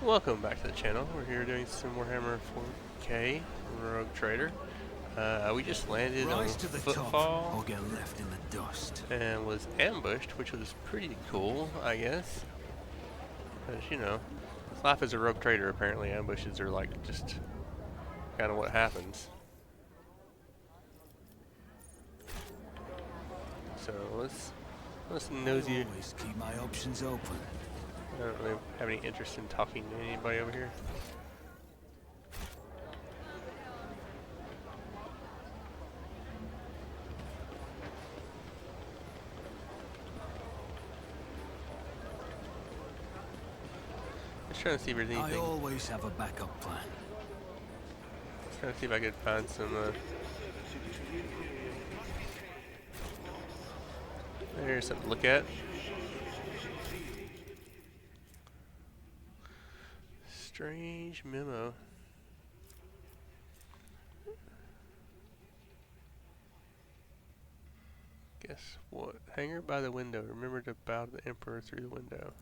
Welcome back to the channel. We're here doing some Warhammer 4K Rogue Trader. We just landed on Rise to the top Footfall or get left in the dust. and was ambushed, which was pretty cool, I guess. Because, you know, life as a Rogue Trader, apparently ambushes are like just kind of what happens. So let's nosy. Always keep my options open. I don't really have any interest in talking to anybody over here. Just trying to see if there's anything. I always have a backup plan. Trying to see if I could find some. There's something to look at. Strange memo. Guess what? Hangar by the window. Remember to bow to the Emperor through the window.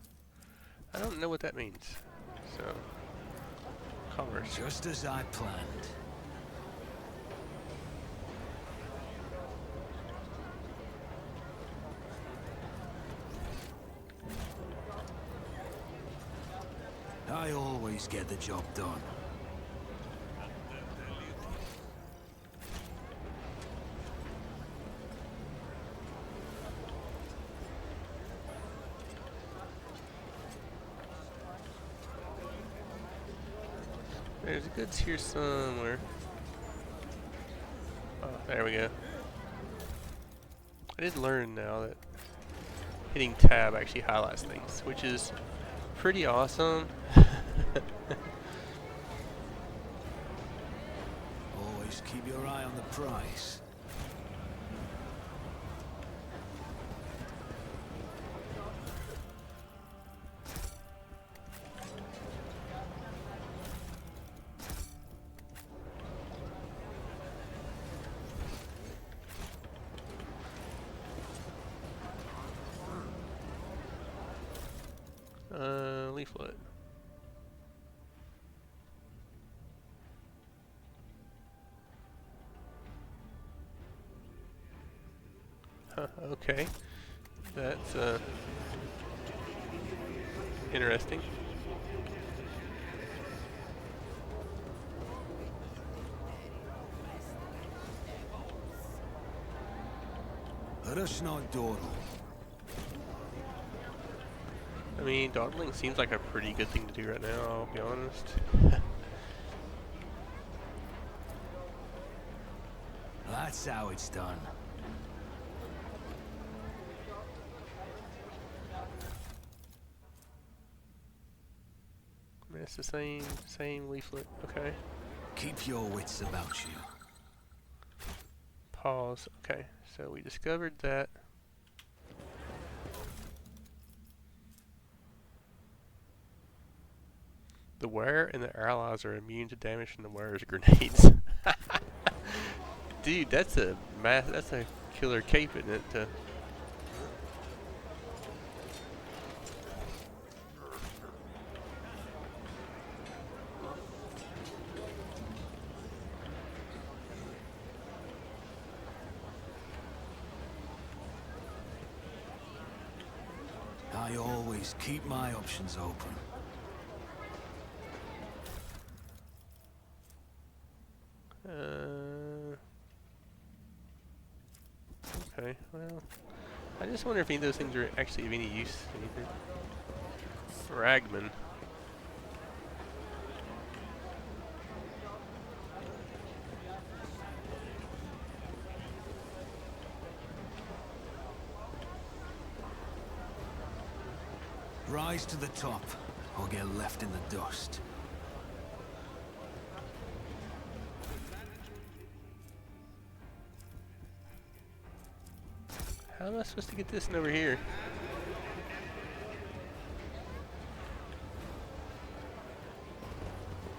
I don't know what that means. So, commerce. Just as I planned. I always get the job done. There's goods here somewhere. Oh, there we go. I did learn now that hitting tab actually highlights things, which is pretty awesome. Always keep your eye on the prize. Leaflet. Huh, okay. That's interesting. Let us not dawdle. I mean, dawdling seems like a pretty good thing to do right now, I'll be honest. That's how it's done. I mean, it's the same leaflet. Okay. Keep your wits about you. Pause. Okay, so we discovered that. The wearer and the allies are immune to damage from the wearer's grenades. Dude, that's a killer cape, isn't it? I always keep my options open. Okay, well, I just wonder if any of those things are actually of any use to anything. Fragment. Rise to the top or get left in the dust. How am I supposed to get this one over here?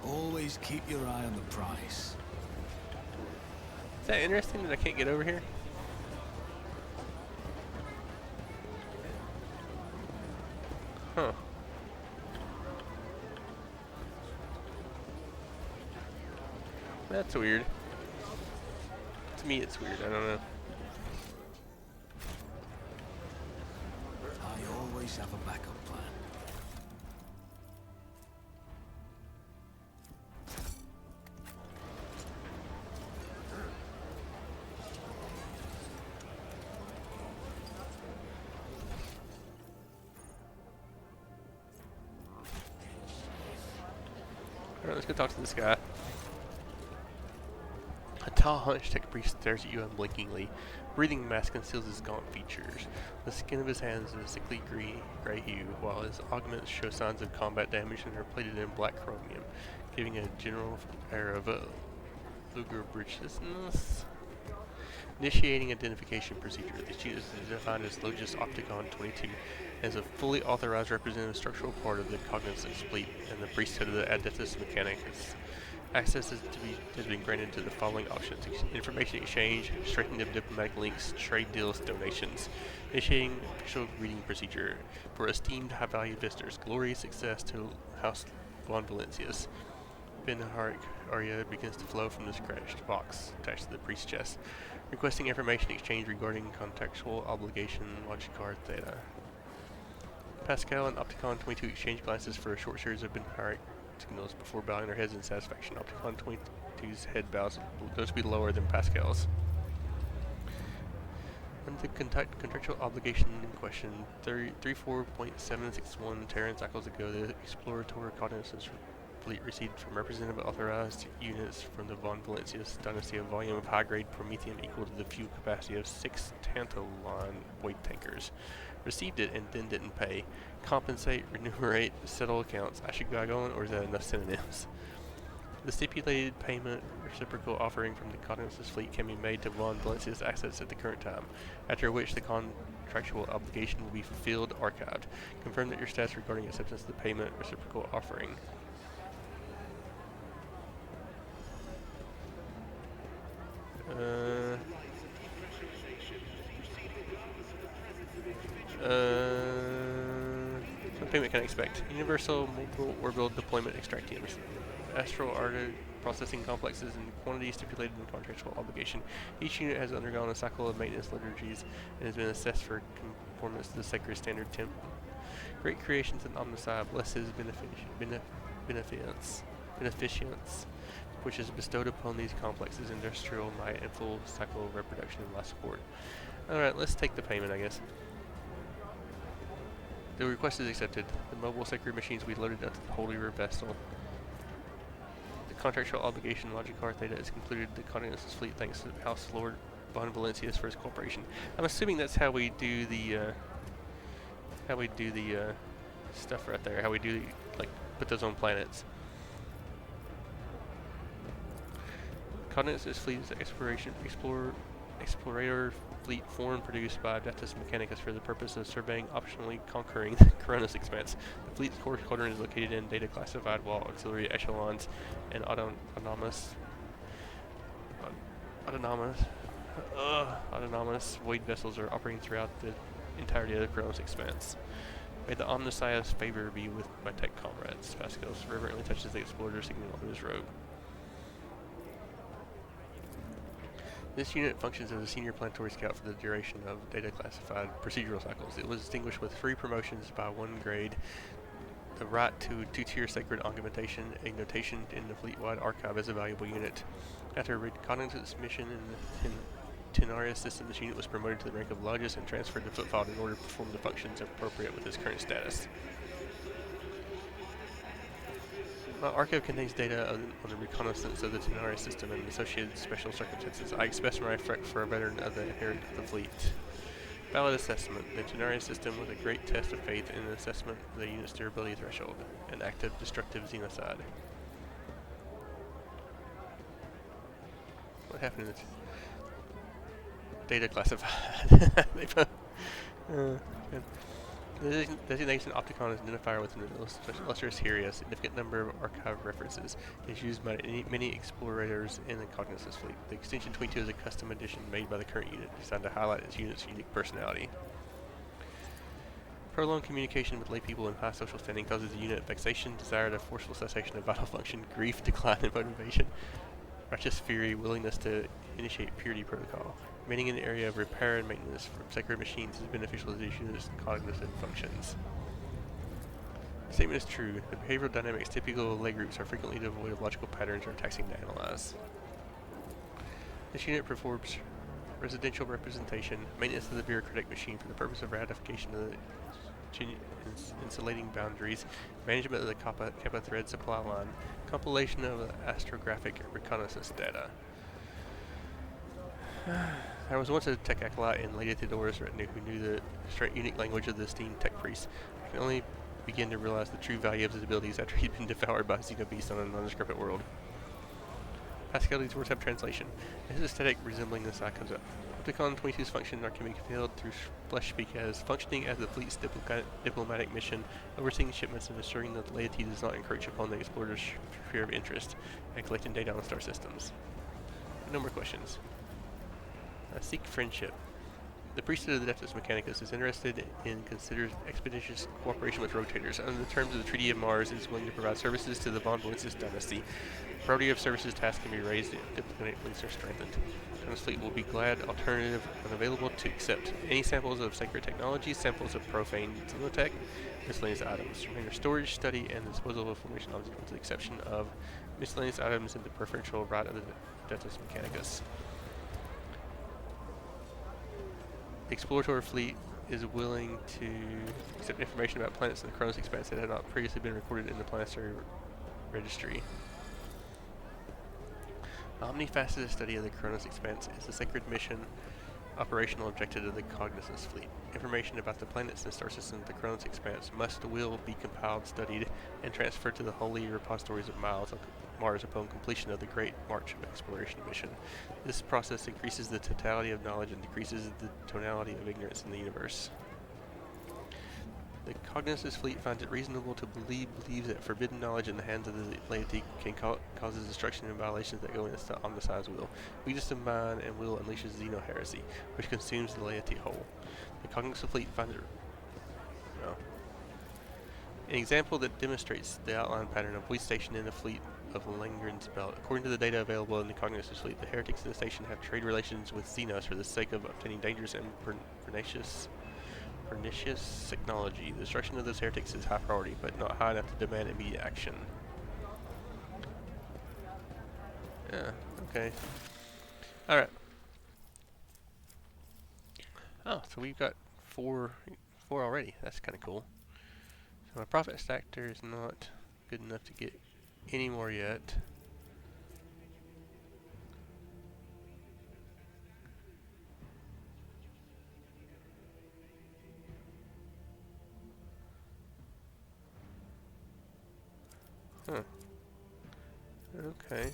Always keep your eye on the prize. Is that interesting that I can't get over here? Huh. That's weird. To me, it's weird. I don't know. I always have a backup plan. Alright, let's go talk to this guy. A tall, hunchback priest stares at you unblinkingly. Breathing mask conceals his gaunt features. The skin of his hands is a sickly gray hue, while his augments show signs of combat damage and are plated in black chromium, giving a general air of lugubriousness. Initiating identification procedure. This unit is defined as Logis Opticon 22 as a fully authorized representative structural part of the Koronus fleet and the priesthood of the Adeptus Mechanicus. Access has been granted to the following options: information exchange, straightening of diplomatic links, trade deals, donations. Initiating official greeting procedure. For esteemed high-value visitors, glory, success to House Von Valencius. Benharic Aria begins to flow from this scratched box attached to the priest's chest. Requesting information exchange regarding contractual obligation, logic card, theta. Pascal and Opticon 22 exchange glances for a short series of Benharic signals before bowing their heads in satisfaction. Opticon 22's head bows goes to be lower than Pascal's. Under the contractual obligation in question, 34.761 Terran cycles ago, the exploratory cognizance fleet received from representative authorized units from the Von Valencius dynasty a volume of high-grade promethium equal to the fuel capacity of 6 Tantalon weight tankers. Received it and then didn't pay. Compensate, remunerate, settle accounts. I should go on, or is that enough synonyms? The stipulated payment reciprocal offering from the Koronus fleet can be made to Von Valencius assets at the current time, after which the contractual obligation will be fulfilled, archived. Confirm that your status regarding acceptance of the payment reciprocal offering. What payment can I expect? Universal multiple orbital deployment extractiums. Astral arted processing complexes in quantity stipulated in the contractual obligation. Each unit has undergone a cycle of maintenance liturgies and has been assessed for conformance to the sacred standard temp. Great creations in Omnicide bless his beneficence, which is bestowed upon these complexes industrial might and full cycle of reproduction and life support. Alright, let's take the payment, I guess. The request is accepted. The mobile sacred machines will be loaded up to the Holy River vessel. The contractual obligation logic card theta is concluded. The Koronus fleet thanks to House Lord Von Valencius for his cooperation. I'm assuming that's how we do the stuff right there. How we do like put those on planets. Koronus fleet is an explorator fleet formed produced by Adeptus Mechanicus for the purpose of surveying, optionally conquering the Koronus Expanse. The fleet's core quadrant is located in data classified, while auxiliary echelons and autonomous void vessels are operating throughout the entirety of the Koronus Expanse. May the Omniscience favor be with my tech comrades. Pascal reverently touches the explorer signal on his robe. This unit functions as a senior planetary scout for the duration of data classified procedural cycles. It was distinguished with 3 promotions by 1 grade, the right to 2-tier sacred augmentation, a notation in the fleet-wide archive as a valuable unit. After reconnaissance mission in the Tenarius system, this unit was promoted to the rank of Logis and transferred to Footfile in order to perform the functions appropriate with its current status. My archive contains data on the reconnaissance of the Tenarius system and associated special circumstances. I express my regret for a veteran of the inherit of the fleet. Valid assessment. The Tenarius system was a great test of faith in an assessment of the unit's durability threshold. An active destructive xenocide. What happened in the data classified? The designation Opticon is an identifier within the illustrious here. A significant number of archive references. It is used by many explorators in the Koronus fleet. The Extension 22 is a custom edition made by the current unit, designed to highlight its unit's unique personality. Prolonged communication with laypeople in high social standing causes the unit vexation, desire, a forceful cessation of vital function, grief, decline in motivation. righteous fury, willingness to initiate purity protocol. Remaining in the area of repair and maintenance from sacred machines is beneficial to the issue's cognitive functions. The statement is true. The behavioral dynamics typical of lay groups are frequently devoid of logical patterns or taxing to analyze. This unit performs residential representation, maintenance of the bureaucratic machine for the purpose of ratification of the insulating boundaries, management of the Kappa thread supply line, compilation of astrographic reconnaissance data. There was once a tech acolyte in Lady Theodora's retinue who knew the unique language of the esteemed tech priest. I can only begin to realize the true value of his abilities after he'd been devoured by xenobeasts on a nondescript world. Pascali's words have translation. His aesthetic resembling the side comes up. Opticon 22's function can be fulfilled through flesh speak as functioning as the fleet's diplomatic mission, overseeing shipments and ensuring that the laity does not encroach upon the explorer's sphere of interest, and collecting data on star systems. No more questions. Seek friendship. The priesthood of the Adeptus Mechanicus is interested in considered expeditious cooperation with rotators. Under the terms of the Treaty of Mars, it is willing to provide services to the Von Boensis dynasty. Priority of services tasks can be raised if diplomatic links are strengthened. Koronus fleet will be glad alternative when available to accept any samples of sacred technology, samples of profane xenotech, miscellaneous items, remainder storage, study, and disposal of formation objects with the exception of miscellaneous items in the preferential right of the Adeptus Mechanicus. The exploratory fleet is willing to accept information about planets in the Koronus Expanse that had not previously been recorded in the planetary registry. The omnifaceted study of the Koronus Expanse is the sacred mission operational objective of the Cognizance fleet. Information about the planets and star systems of the Koronus Expanse will be compiled, studied, and transferred to the holy repositories of Mars upon completion of the Great March of Exploration mission. This process increases the totality of knowledge and decreases the tonality of ignorance in the universe. The Cognizance fleet finds it reasonable to believe that forbidden knowledge in the hands of the laity can cause destruction and violations that go against the omnicide's will. Weakness of mind and will unleashes xeno-heresy, which consumes the laity whole. The Cognizance fleet finds it... An example that demonstrates the outline pattern of void station in the fleet of Langren's belt. According to the data available in the Cognizance fleet, the heretics in the station have trade relations with Xenos for the sake of obtaining dangerous and pernicious technology. The destruction of those heretics is high priority, but not high enough to demand immediate action. Yeah, okay. Alright. Oh, so we've got four already. That's kind of cool. So my profit factor is not good enough to get any more yet. Huh. Okay.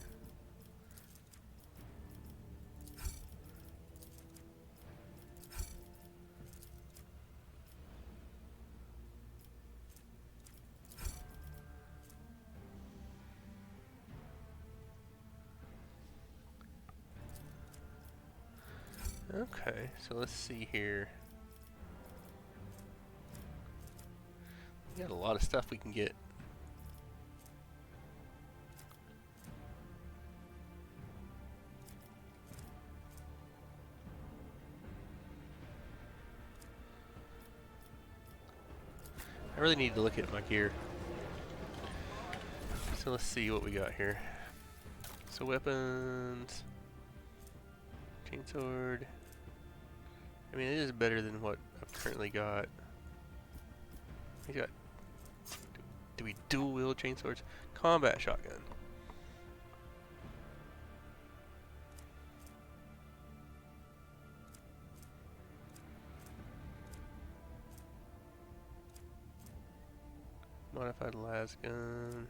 Okay, so let's see here. We got a lot of stuff we can get. I really need to look at my gear. So let's see what we got here. So weapons, chainsword. I mean, it is better than what I've currently got. We got. Do we dual wield chainswords? Combat shotgun. Modified las gun.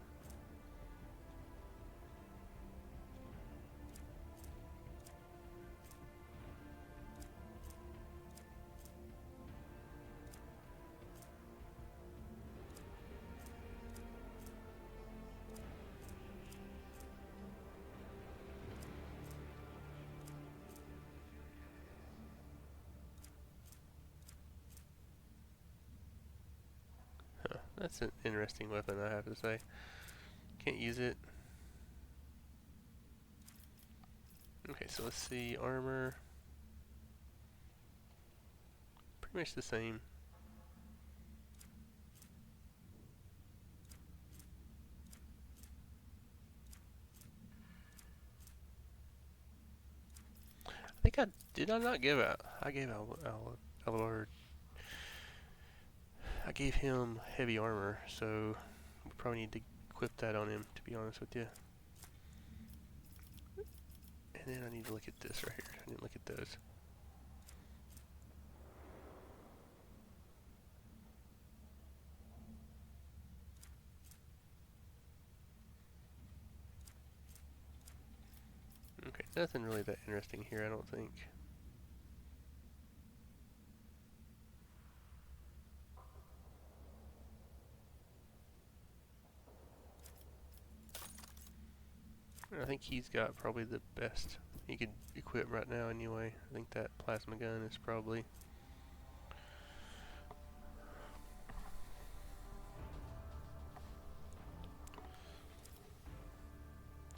That's an interesting weapon, I have to say. Can't use it. Okay, so let's see, armor. Pretty much the same. I think did I not give out? I gave Alvar, I gave him heavy armor, so we probably need to equip that on him, to be honest with you. And then I need to look at this right here. I didn't look at those. Okay, nothing really that interesting here, I don't think. I think he's got probably the best he could equip right now anyway. I think that plasma gun is probably...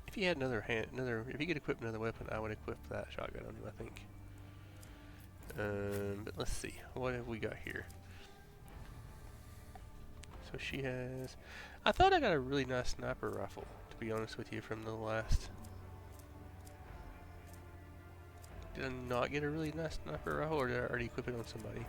If he had if he could equip another weapon, I would equip that shotgun on him, I think. But let's see, what have we got here? So she has... I thought I got a really nice sniper rifle, to be honest with you, from the last... Did I not get a really nice sniper rifle, or did I already equip it on somebody?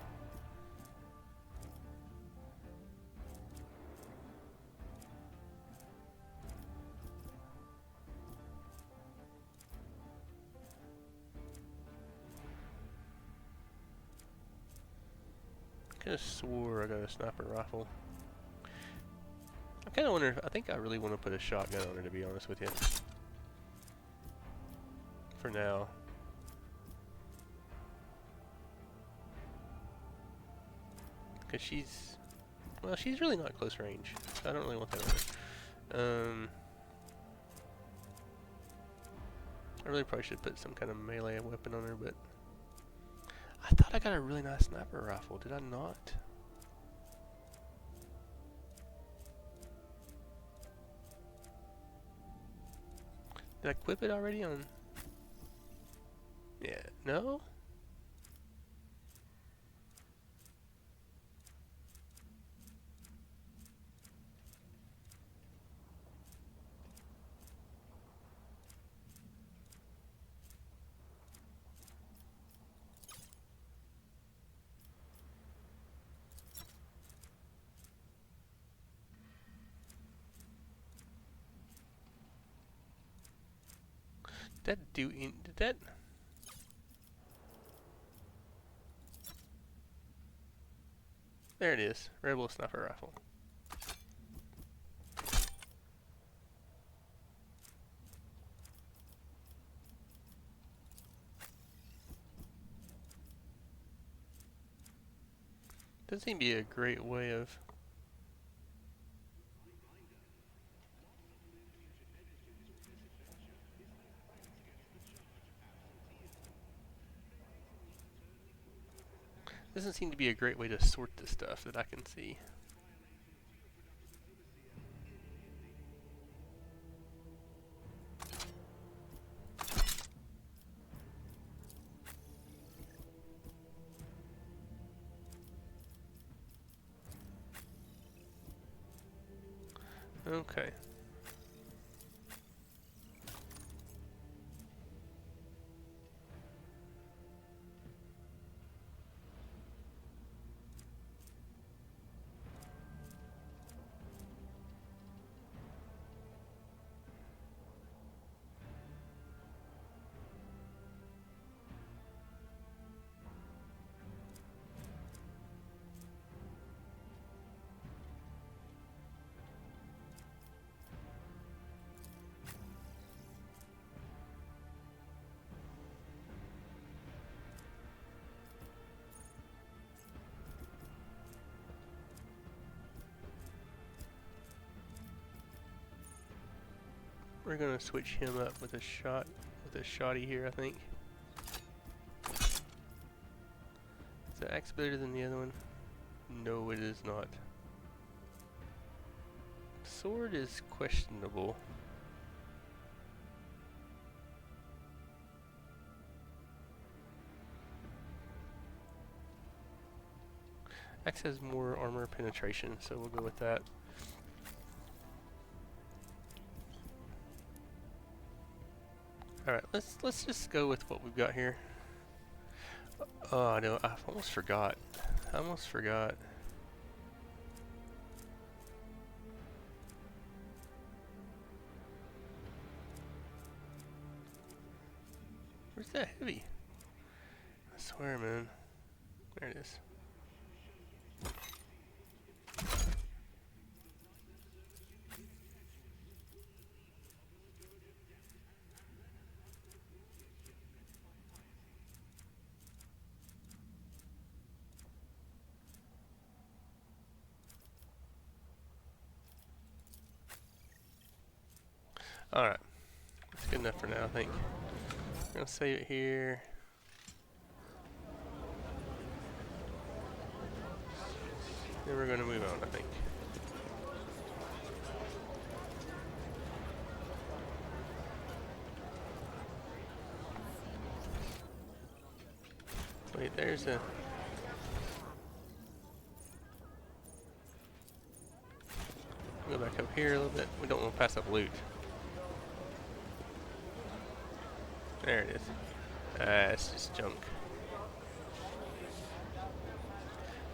I could have swore I got a sniper rifle. I kind of wonder, I think I really want to put a shotgun on her, to be honest with you. For now. Because she's... Well, she's really not close range. So I don't really want that on her. I really probably should put some kind of melee weapon on her, but... I thought I got a really nice sniper rifle. Did I not? Did I equip it already on... Yeah, no? Did that do... Did that... There it is. Rebel sniper rifle. Doesn't seem to be a great way of... Doesn't seem to be a great way to sort this stuff that I can see. Okay. We're gonna switch him up with a shotty here, I think. Is the axe better than the other one? No, it is not. Sword is questionable. Axe has more armor penetration, so we'll go with that. Alright, let's just go with what we've got here. Oh no, I almost forgot. I almost forgot. Where's that heavy? I swear, man. There it is. Alright. That's good enough for now, I think. I'm gonna save it here. Then we're gonna move on, I think. Wait, there's a... Go back up here a little bit. We don't want to pass up loot. There it is. It's just junk.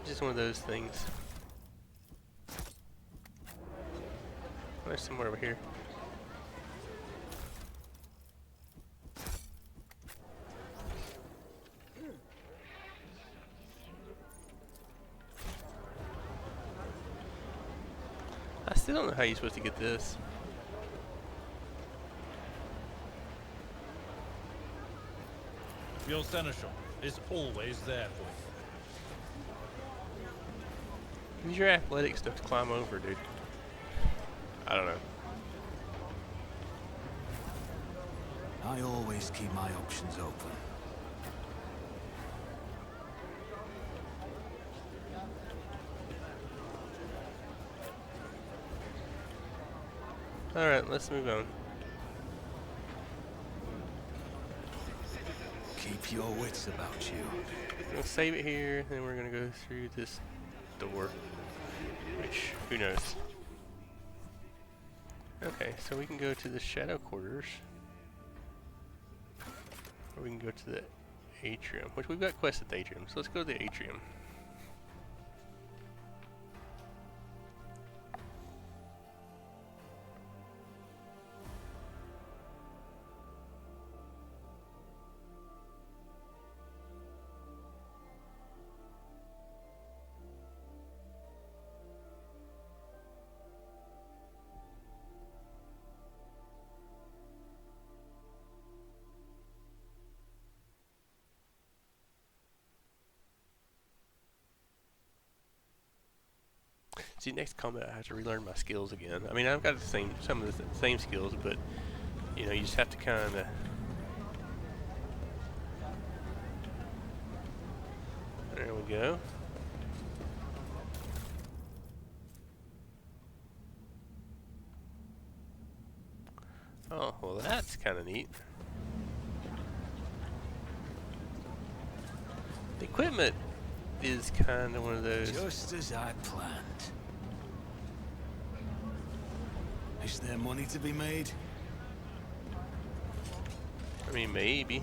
Just one of those things. There's somewhere over here. I still don't know how you're supposed to get this. Your seneschal is always there for you. Use your athletic stuff to climb over, dude. I don't know. I always keep my options open. Alright, let's move on. Keep your wits about you. We'll save it here, then we're gonna go through this door. Which, who knows? Okay, so we can go to the shadow quarters. Or we can go to the atrium, which we've got quests at the atrium, so let's go to the atrium. See, next combat I have to relearn my skills again. I mean, I've got some of the same skills, but you know, you just have to kind of. There we go. Oh, well, that's kind of neat. The equipment is kind of one of those. Just as I planned. Is there money to be made? I mean, maybe.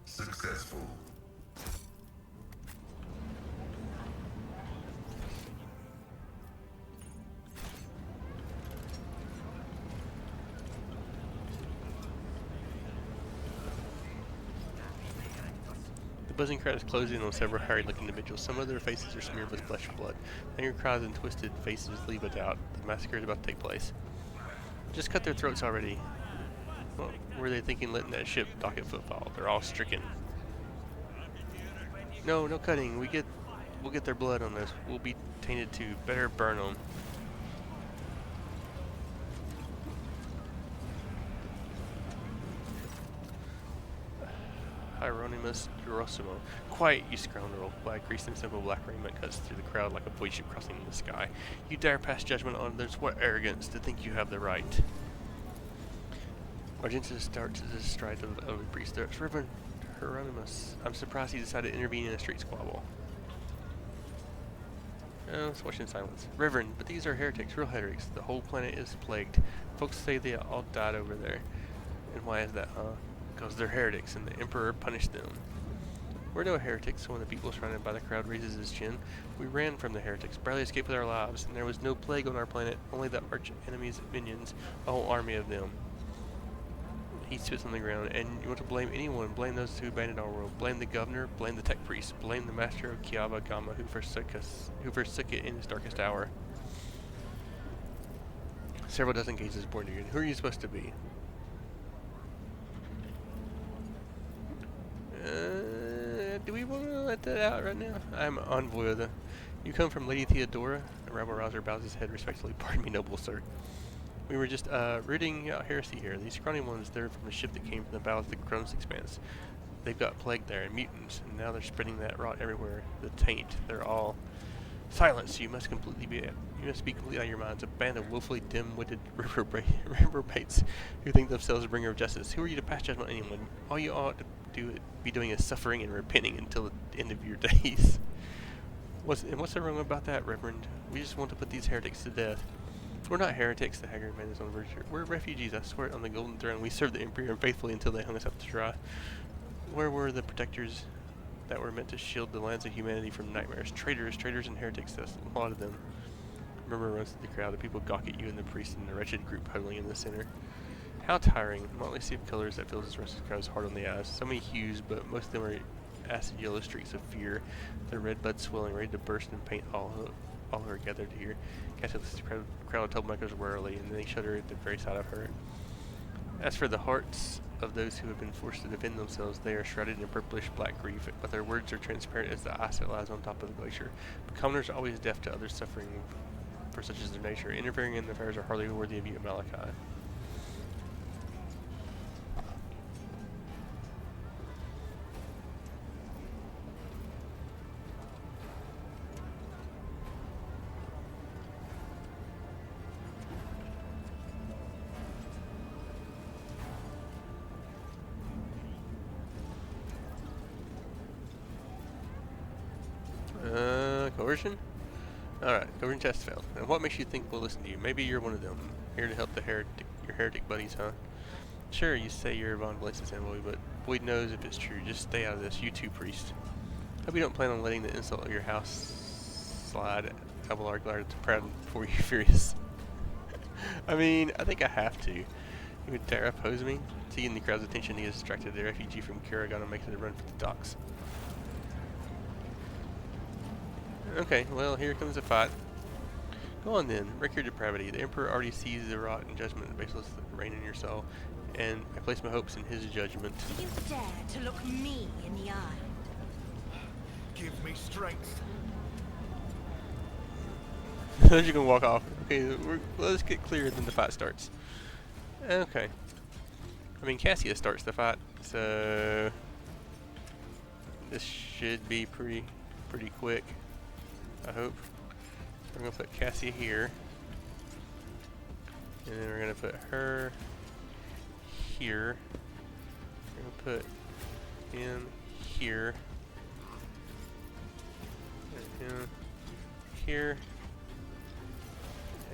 Successful. The buzzing crowd is closing on several harried-looking individuals. Some of their faces are smeared with flesh and blood. Angry cries and twisted faces leave a doubt. The massacre is about to take place. Just cut their throats already. What were they thinking letting that ship dock at footfall? They're all stricken. No, no cutting. We'll get their blood on this. We'll be tainted too. Better burn them. Hieronymus Gerosimo. Quiet, you scoundrel. Black greased and simple black raiment cuts through the crowd like a voidship crossing the sky. You dare pass judgment on others? What arrogance to think you have the right. Argentus starts to the stride of the elderly priest. There's Reverend Hieronymus. I'm surprised he decided to intervene in a street squabble. Let's watch in silence. Reverend, but these are heretics, real heretics. The whole planet is plagued. Folks say they all died over there. And why is that, huh? Because they're heretics, and the Emperor punished them. We're no heretics. When the people surrounded by the crowd raises his chin, we ran from the heretics, barely escaped with our lives, and there was no plague on our planet, only the arch enemy's minions, a whole army of them. He spits on the ground, and you want to blame anyone, blame those who abandoned our world, blame the governor, blame the tech priest, blame the master of Kiava Gamma who forsook it in his darkest hour. Several dozen gazes born again. Who are you supposed to be? Do we want to let that out right now? I'm envoy of the... You come from Lady Theodora? The rabble-rouser bows his head respectfully. Pardon me, noble sir. We were just rooting out heresy here. These scrawny ones, they're from the ship that came from the bow of the Koronus Expanse. They've got plague there and mutants, and now they're spreading that rot everywhere. The taint, they're all... Silence! You must be completely out of your minds. A band of woefully dim-witted reprobates who think themselves a bringer of justice. Who are you to pass judgment on anyone? All you ought to be doing is suffering and repenting until the end of your days. What's so wrong about that, Reverend? We just want to put these heretics to death. We're not heretics, the haggard man is on the verge here. We're refugees, I swear it on the golden throne. We served the Imperium faithfully until they hung us up to dry. Where were the protectors that were meant to shield the lands of humanity from nightmares? Traitors and heretics, that's a lot of them. Murmur runs through the crowd, the people gawk at you and the priest and the wretched group huddling in the center. How tiring. Motley sea of colors that fills this restless crowd's hard on the eyes. So many hues, but most of them are acid yellow streaks of fear. Their red buds swelling, ready to burst and paint all who are gathered here. Cassie looks at the crowd of troublemakers warily, and they shudder at the very sight of her. As for the hearts of those who have been forced to defend themselves, they are shrouded in purplish black grief, but their words are transparent as the ice that lies on top of the glacier. But commoners are always deaf to others' suffering, for such is their nature. Interfering in their affairs are hardly worthy of you, Malachi. Coercion? Alright, coercion test failed. And what makes you think we'll listen to you? Maybe you're one of them. Here to help your heretic buddies, huh? Sure, you say you're Von Blaze's envoy, but Boyd knows if it's true. Just stay out of this, you two, priest. Hope you don't plan on letting the insult of your house slide. Abelard glared proud before you, furious. I mean, I think I have to. You would dare oppose me? Seeing the crowd's attention, he is distracted. The refugee from Karagon makes it a run for the docks. Okay, well, here comes the fight. Go on then, wreck your depravity. The Emperor already sees the rot and judgment and baseless reign in your soul, and I place my hopes in his judgment. You dare to look me in the eye. Give me strength. Then you can walk off. Okay, let's get clear, then the fight starts. Okay. I mean, Cassia starts the fight, so this should be pretty quick. I hope. We're going to put Cassia here. And then we're going to put her here. We're going to put him here. And him here.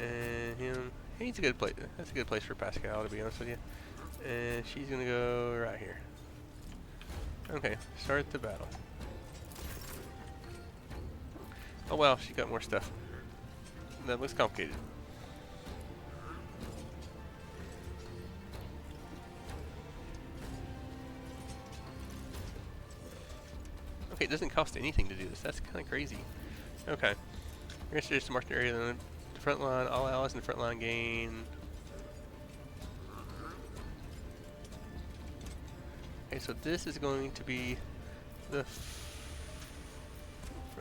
And him. He's a good place. That's a good place for Pascal, to be honest with you. And she's going to go right here. Okay, start the battle. Oh wow, she got more stuff. That looks complicated. Okay, it doesn't cost anything to do this. That's kind of crazy. Okay. We're going to just march an area in the front line. All allies in the front line gain. Okay, so this is going to be the...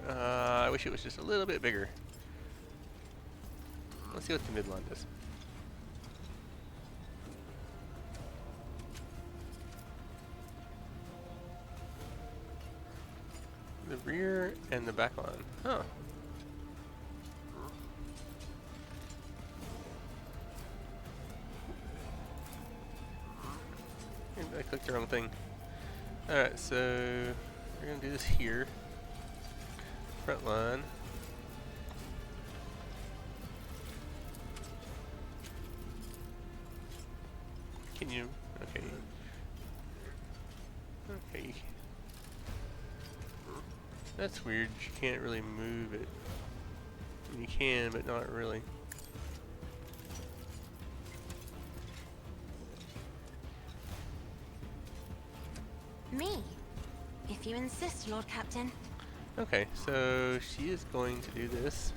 I wish it was just a little bit bigger. Let's see what the midline does. The rear and the back line. Huh. I clicked the wrong thing. Alright, so we're gonna do this here. Front line. Can you? Okay. Okay. That's weird. You can't really move it. You can, but not really. Me? If you insist, Lord Captain. Okay, so she is going to do this.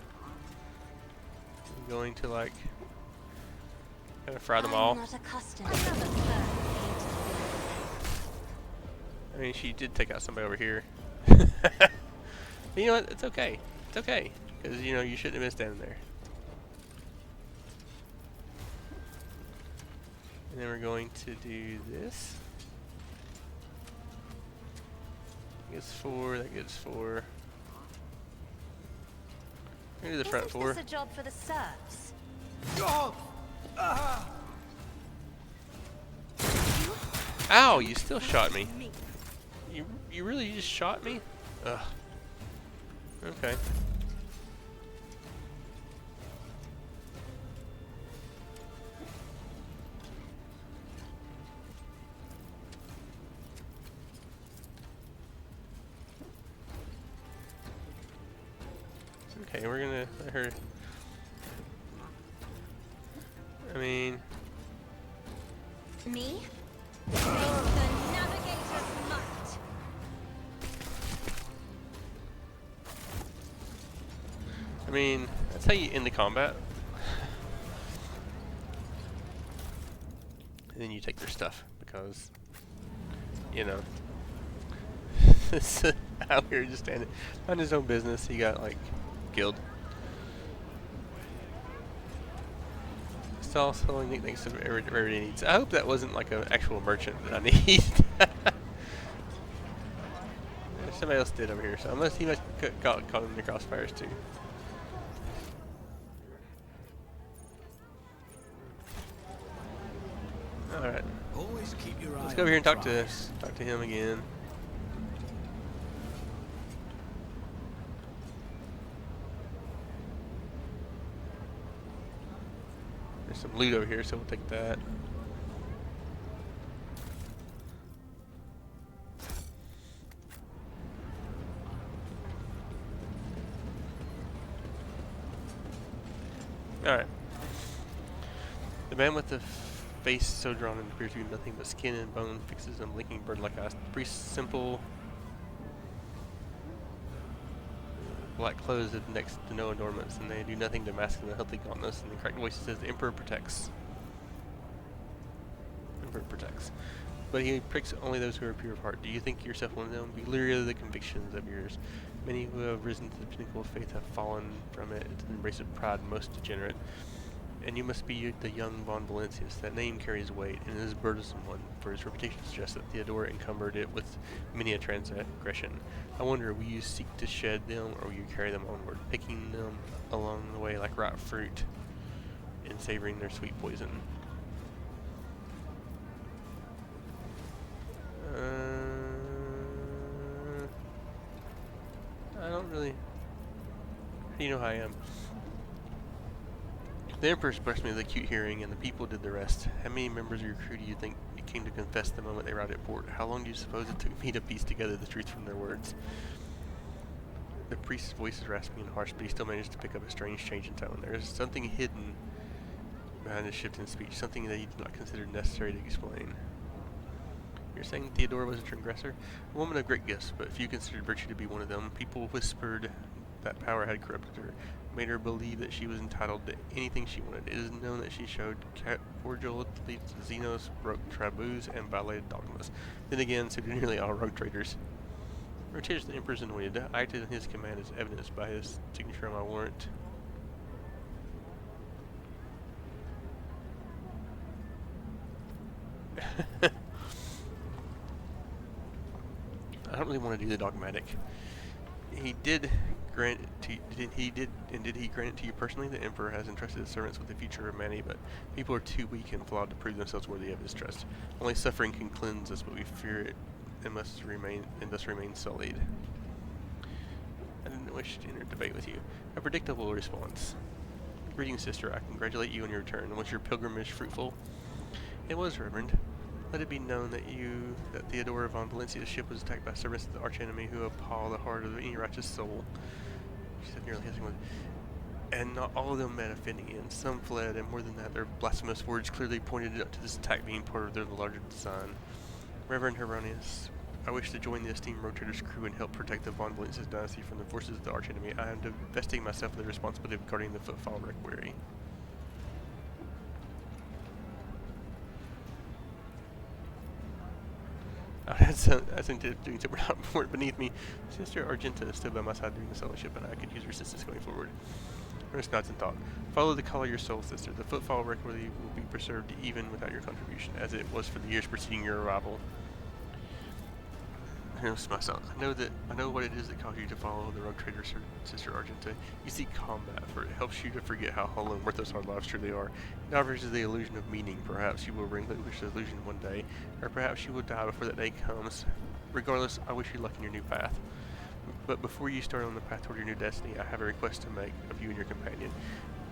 I'm going to like kind of fry them all. I'm not accustomed to another bird I mean, she did take out somebody over here. But you know what? It's okay. It's okay. Because, you know, you shouldn't have been standing there. And then we're going to do this. Gets 4, that gets 4. We're gonna do the front 4. Isn't this a job for the serfs? Ow, you still shot me. You really just shot me? Ugh. Okay. Okay, we're gonna let her. I mean, Me? Face the navigator's might. that's how you end the combat. And then you take their stuff because, you know, this is out here just standing on his own business. He got like killed. Stall selling nicknames of everybody needs. I hope that wasn't like an actual merchant that I need. Somebody else did over here, so unless he must got caught in the crossfires too. All right, Always keep your eye let's go over here and on talk the to him again. There's some loot over here, so we'll take that. Alright. The man with the face so drawn and appears to be nothing but skin and bone fixes a blinking bird-like eyes. The priest's simple black clothes have next to no adornments, and they do nothing to mask the healthy gauntness. And the correct voice says, "The Emperor protects." Emperor protects. But he pricks only those who are pure of heart. Do you think yourself one of them? Be leery of the convictions of yours. Many who have risen to the pinnacle of faith have fallen from it into the embrace of pride, most degenerate. And you must be the young Von Valentius. That name carries weight, and is a burdensome one, for his reputation suggests that Theodora encumbered it with many a transgression. I wonder, will you seek to shed them, or will you carry them onward, picking them along the way like ripe fruit, and savoring their sweet poison? I don't really... You know how I am. The Emperor blessed me with acute hearing, and the people did the rest. How many members of your crew do you think came to confess the moment they arrived at port? How long do you suppose it took me to piece together the truth from their words? The priest's voice is raspy and harsh, but he still managed to pick up a strange change in tone. There is something hidden behind his shift in speech, something that he did not consider necessary to explain. You're saying Theodora was a transgressor? A woman of great gifts, but few considered virtue to be one of them. People whispered that power had corrupted her, made her believe that she was entitled to anything she wanted. It is known that she showed cordiality to Xenos, broke taboos, and violated dogmas. Then again, so do nearly all rogue traders. Rotatus the Emperor's anointed. I acted on his command as evidenced by his signature on my warrant. I don't really want to do the dogmatic. He did grant it to did he grant it to you personally? The Emperor has entrusted his servants with the future of many, but people are too weak and flawed to prove themselves worthy of his trust. Only suffering can cleanse us, but we fear it and must remain and thus remain sullied. I didn't wish to enter debate with you. A predictable response. Greetings, sister. I congratulate you on your return. Was your pilgrimage fruitful? It was, Reverend. Let it be known that Theodora von Valencia's ship was attacked by servants of the archenemy who appall the heart of any righteous soul. She said, nearly hissing with, and not all of them met offending end. Some fled, and more than that, their blasphemous words clearly pointed up to this attack being part of their larger design. Reverend Heronius, I wish to join the esteemed rotator's crew and help protect the von Valencia's dynasty from the forces of the archenemy. I am divesting myself of the responsibility of guarding the footfall reliquary. I think doing so without more beneath me. Sister Argenta stood by my side during the fellowship, and I could use her assistance going forward. Ernest nods in thought. Follow the call of your soul, sister. The footfall reliquary will be preserved even without your contribution, as it was for the years preceding your arrival. Here's myself. I know what it is that caused you to follow the rogue trader, Sister Argenta. You seek combat, for it helps you to forget how hollow and worthless our lives truly are. It offers you the illusion of meaning. Perhaps you will relinquish the illusion one day, or perhaps you will die before that day comes. Regardless, I wish you luck in your new path. But before you start on the path toward your new destiny, I have a request to make of you and your companion.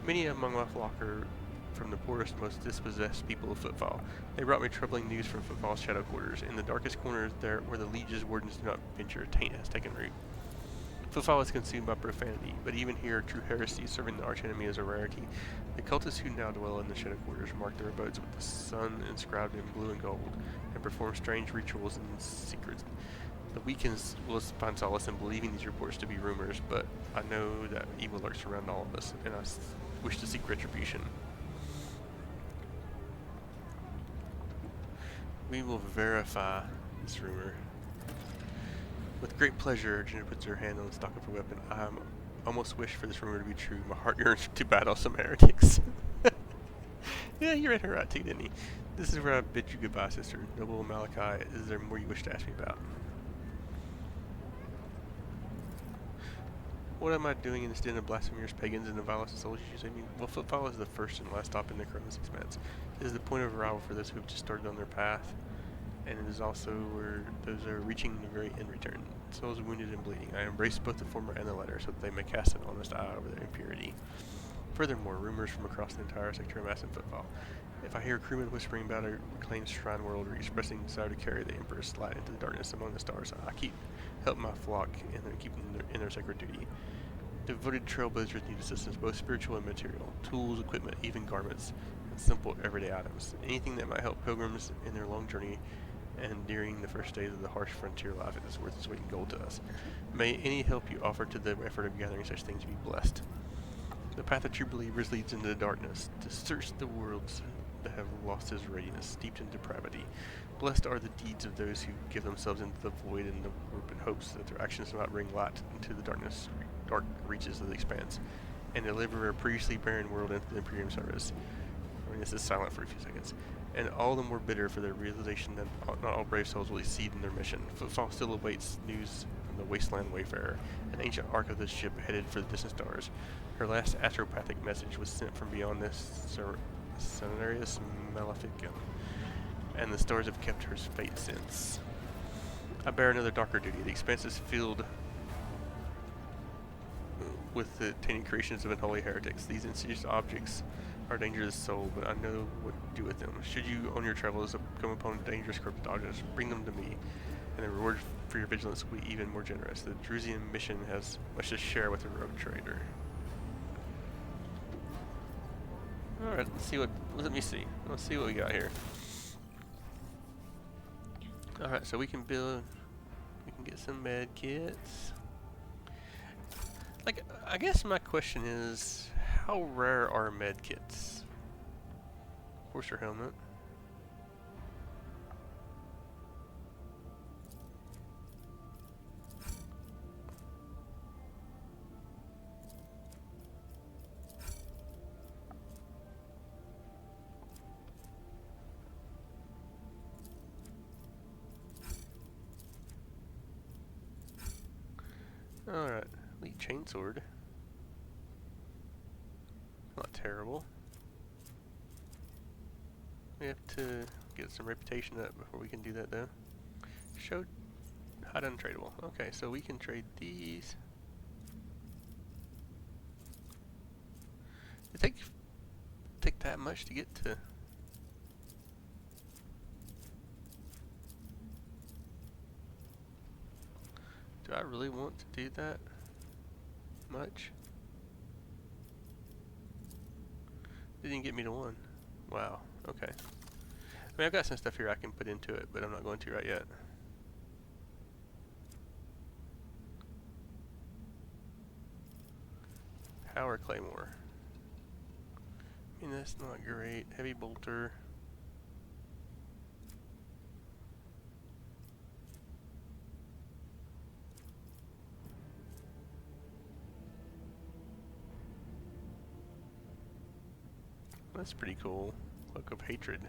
Many among my flock are from the poorest, most dispossessed people of Footfall. They brought me troubling news from Footfall's shadow quarters. In the darkest corners there, where the Liege's wardens do not venture, taint has taken root. Footfall is consumed by profanity, but even here, true heresy serving the archenemy is a rarity. The cultists who now dwell in the shadow quarters mark their abodes with the sun inscribed in blue and gold, and perform strange rituals in secret. The weakens will find solace in believing these reports to be rumors, but I know that evil lurks around all of us, and I wish to seek retribution. We will verify this rumor. With great pleasure, Jenna puts her hand on the stock of her weapon. I almost wish for this rumor to be true. My heart yearns to battle some heretics. Yeah, you read her right too, didn't he? This is where I bid you goodbye, sister. Noble Malachi, is there more you wish to ask me about? What am I doing in this den of blasphemers, pagans, and the vilest of souls? You say, well, Footfall is the first and last stop in the Koronus Expanse. It is the point of arrival for those who have just started on their path, and it is also where those are reaching the very end return. Souls wounded and bleeding. I embrace both the former and the latter, so that they may cast an honest eye over their impurity. Furthermore, rumors from across the entire sector amass in Footfall. If I hear crewmen whispering about a reclaimed shrine world or expressing desire to carry the Emperor's light into the darkness among the stars, I keep helping my flock and keep them in their sacred duty. Devoted trailblazers need assistance, both spiritual and material, tools, equipment, even garments, and simple everyday items. Anything that might help pilgrims in their long journey and during the first days of the harsh frontier life is worth its weight in gold to us. May any help you offer to the effort of gathering such things be blessed. The path of true believers leads into the darkness, to search the worlds that have lost his radiance, steeped in depravity. Blessed are the deeds of those who give themselves into the void and the warp in hopes that their actions might bring light into the dark reaches of the expanse, and deliver a previously barren world into the Imperium service. This is silent for a few seconds. And all the more bitter for the realization that not all brave souls will succeed in their mission. Footfall still awaits news from the Wasteland Wayfarer, an ancient ark of the ship headed for the distant stars. Her last astropathic message was sent from beyond this Scenarius Maleficum, and the stars have kept her fate since. I bear another darker duty. The expanse is filled with the tainted creations of unholy heretics. These insidious objects are dangerous to the soul, but I know what to do with them. Should you, on your travels, come upon dangerous corrupted objects, bring them to me, and the reward for your vigilance will be even more generous. The Drusian mission has much to share with the rogue trader. Alright, let's see let me see. Let's see what we got here. Alright, so we can get some med kits. Like, I guess my question is, how rare are med kits? Horser helmet. Alright, elite chainsword. Not terrible. We have to get some reputation up before we can do that though. Showed hide untradeable. Okay, so we can trade these. It take that much to get to. Do I really want to do that much? Didn't get me to 1. Wow, okay. I mean, I've got some stuff here I can put into it, but I'm not going to right yet. Power Claymore. I mean, that's not great. Heavy bolter. That's pretty cool. Cloak of Hatred.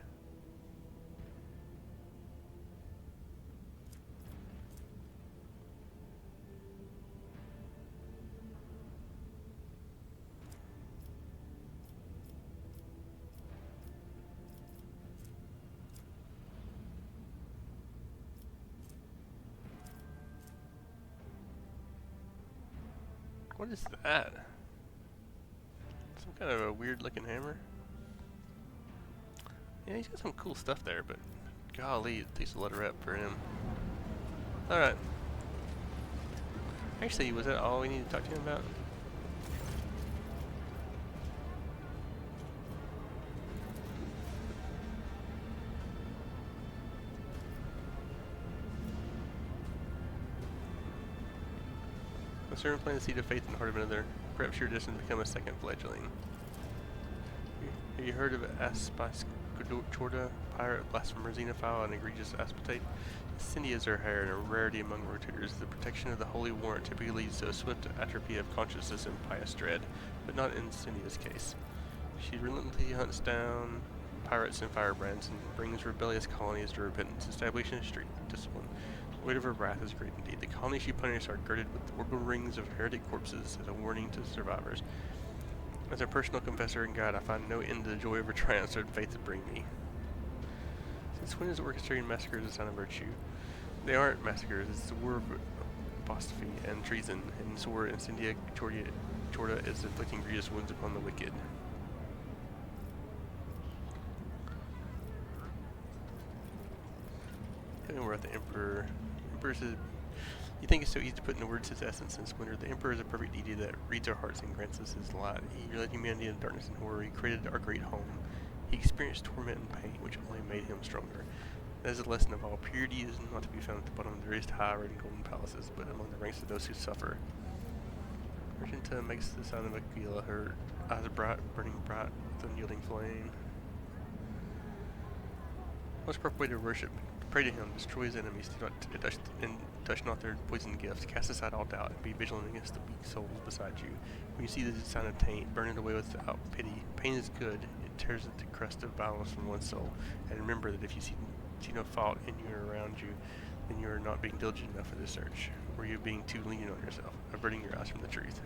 What is that? Some kind of a weird looking hammer? Yeah, he's got some cool stuff there, but golly, it takes a lot of rep for him. Alright. Actually, was that all we needed to talk to him about? A certain plant the seed of faith in the heart of another. Perhaps you're destined to become a second fledgling. Have you heard of Chorda, pirate, blasphemer, xenophile, and egregious aspetate? Incendias are rare and a rarity among rotators. The protection of the holy warrant typically leads to a swift atrophy of consciousness and pious dread, but not in Incendia's case. She relentlessly hunts down pirates and firebrands and brings rebellious colonies to repentance, establishing a strict discipline. The weight of her wrath is great indeed. The colonies she punishes are girded with orbital rings of heretic corpses as a warning to survivors. As a personal confessor and guide, I find no end to the joy of her triumphs and faith to bring me. Since when is orchestrating massacres a sign of virtue? They aren't massacres, it's the war of apostrophe and treason, and so war Incendia Chorda is inflicting grievous wounds upon the wicked. And we're at the Emperor. Emperor says, you think it's so easy to put into words his essence and splendor. The Emperor is a perfect deity that reads our hearts and grants us his light. He led humanity into darkness and horror. He created our great home. He experienced torment and pain, which only made him stronger. That is the lesson of all. Purity is not to be found at the bottom of the various high and golden palaces, but among the ranks of those who suffer. Argenta makes the sound of Aquila, her eyes bright, burning bright with unyielding flame. What's the proper way to worship? Pray to him, destroy his enemies, and touch not their poisoned gifts. Cast aside all doubt, and be vigilant against the weak souls beside you. When you see the sign of taint, burn it away without pity. Pain is good, it tears at the crust of violence from one's soul. And remember that if you see no fault in you or around you, then you are not being diligent enough for this search, or you are being too lenient on yourself, averting your eyes from the truth.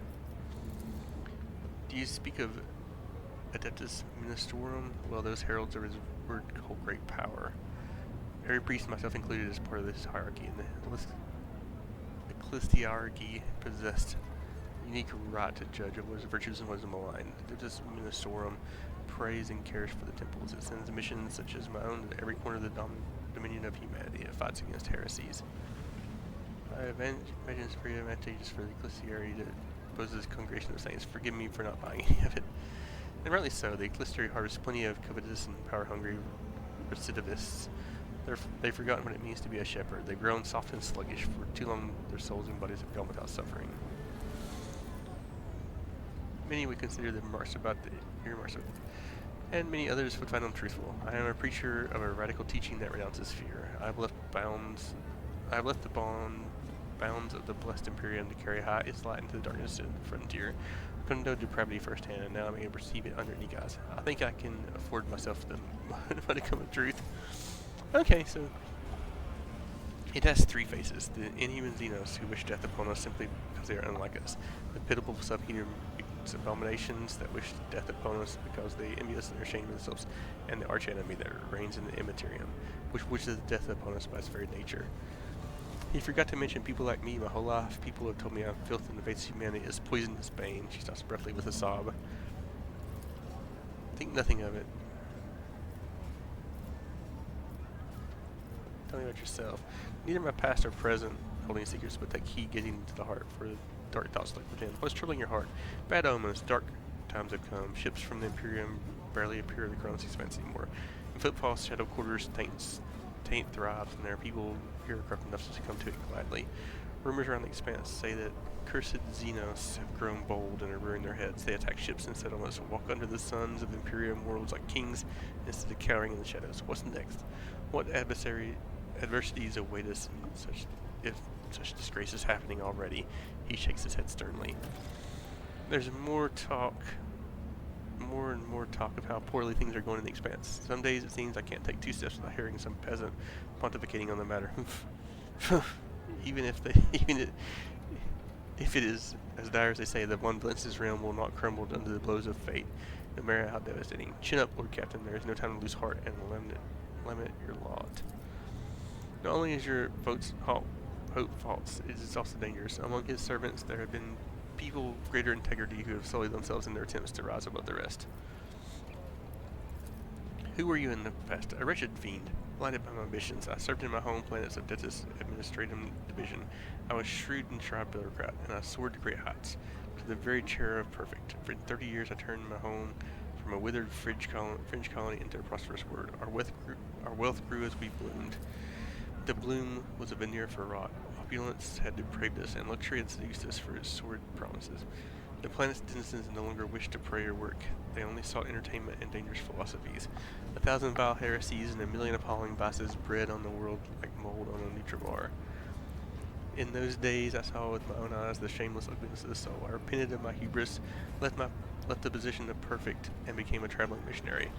Do you speak of Adeptus Ministorum? Well, those heralds of his word hold great power. Every priest, myself included, is part of this hierarchy, and the ecclesiarchy possessed a unique right to judge of what is virtues and what is malign. Adeptus Ministorum prays and cares for the temples. It sends missions such as my own to every corner of the dominion of humanity. It fights against heresies. I imagine it's very advantageous for the ecclesiarchy to opposes the congregation of saints. Forgive me for not buying any of it. And rightly so. The ecclesiarchy harvests plenty of covetous and power-hungry recidivists. They've forgotten what it means to be a shepherd. They've grown soft and sluggish. For too long, their souls and bodies have gone without suffering. Many would consider the remarks about and many others would find them truthful. I am a preacher of a radical teaching that renounces fear. I have left the bounds of the blessed Imperium to carry high its light into the darkness of the frontier. I couldn't know depravity firsthand, and now I'm able to perceive it under any guise. I think I can afford myself the modicum of truth. Okay, so It has three faces: the inhuman Xenos, who wish death upon us simply because they are unlike us; the pitiful subhuman abominations that wish death upon us because they envy us and are ashamed of themselves; and the arch-enemy that reigns in the Imperium, which wishes death upon us by its very nature. He forgot to mention people like me my whole life. People have told me I'm filth in the face of humanity is poisonous bane. She stops abruptly with a sob. Think nothing of it. Tell me about yourself. Neither my past or present holding secrets, but that key getting into the heart for the dark thoughts like within. What's troubling your heart? Bad omens. Dark times have come. Ships from the Imperium barely appear in the Koronus Expanse anymore. In footfalls, shadow quarters, taint thrives, and there are people here corrupt enough to come to it gladly. Rumors around the Expanse say that cursed Xenos have grown bold and are rearing their heads. They attack ships and settlements, walk under the suns of Imperium worlds like kings, instead of cowering in the shadows. What's next? What adversities await us if such disgrace is happening already? He shakes his head sternly. There's more and more talk of how poorly things are going in the Expanse. Some days it seems I can't take 2 steps without hearing some peasant pontificating on the matter. even if it is as dire as they say, the one Valence's realm will not crumble under the blows of fate, no matter how devastating. Chin up, Lord Captain. There is no time to lose heart and limit your lot. Not only is your hope false, it is also dangerous. Among his servants there have been people of greater integrity who have sullied themselves in their attempts to rise above the rest. Who were you in the past? A wretched fiend, blinded by my ambitions. I served in my home planet's Adeptus Administratum Division. I was shrewd and sharp bureaucrat, and I soared to great heights, to the very chair of perfect. For 30 years I turned my home from a withered fringe colony into a prosperous word. Our wealth grew as we bloomed. The bloom was a veneer for rot. Opulence had depraved us, and luxury had seduced us for its sordid promises. The planet's denizens no longer wished to pray or work. They only sought entertainment and dangerous philosophies. 1,000 vile heresies and 1,000,000 appalling vices bred on the world like mold on a Nutribar. In those days I saw with my own eyes the shameless ugliness of the soul. I repented of my hubris, left the position of perfect, and became a traveling missionary.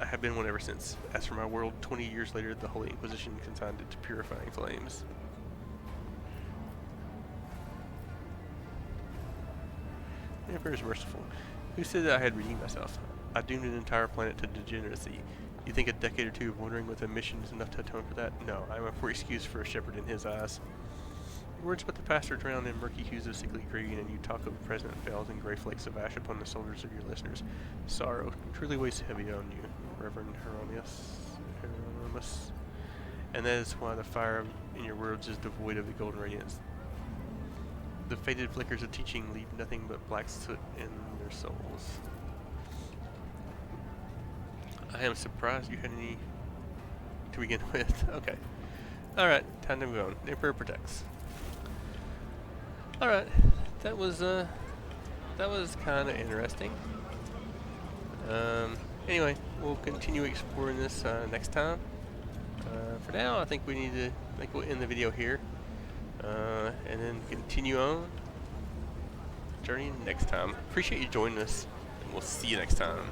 I have been one ever since. As for my world, 20 years later, the Holy Inquisition consigned it to purifying flames. The Emperor is merciful. Who said that I had redeemed myself? I doomed an entire planet to degeneracy. You think a decade or two of wandering with a mission is enough to atone for that? No, I am a poor excuse for a shepherd in his eyes. Your words about the past are drowned in murky hues of sickly green, and you talk of the present falls in gray flakes of ash upon the shoulders of your listeners. Sorrow truly weighs heavy on you, Reverend Hieronymus. And that is why the fire in your words is devoid of the golden radiance. The faded flickers of teaching leave nothing but black soot in their souls. I am surprised you had any to begin with. Okay. Alright, time to move on. The Emperor protects. Alright, that was kind of interesting. Anyway, we'll continue exploring this next time. For now, I think we'll end the video here. And then continue on journey next time. Appreciate you joining us, and we'll see you next time.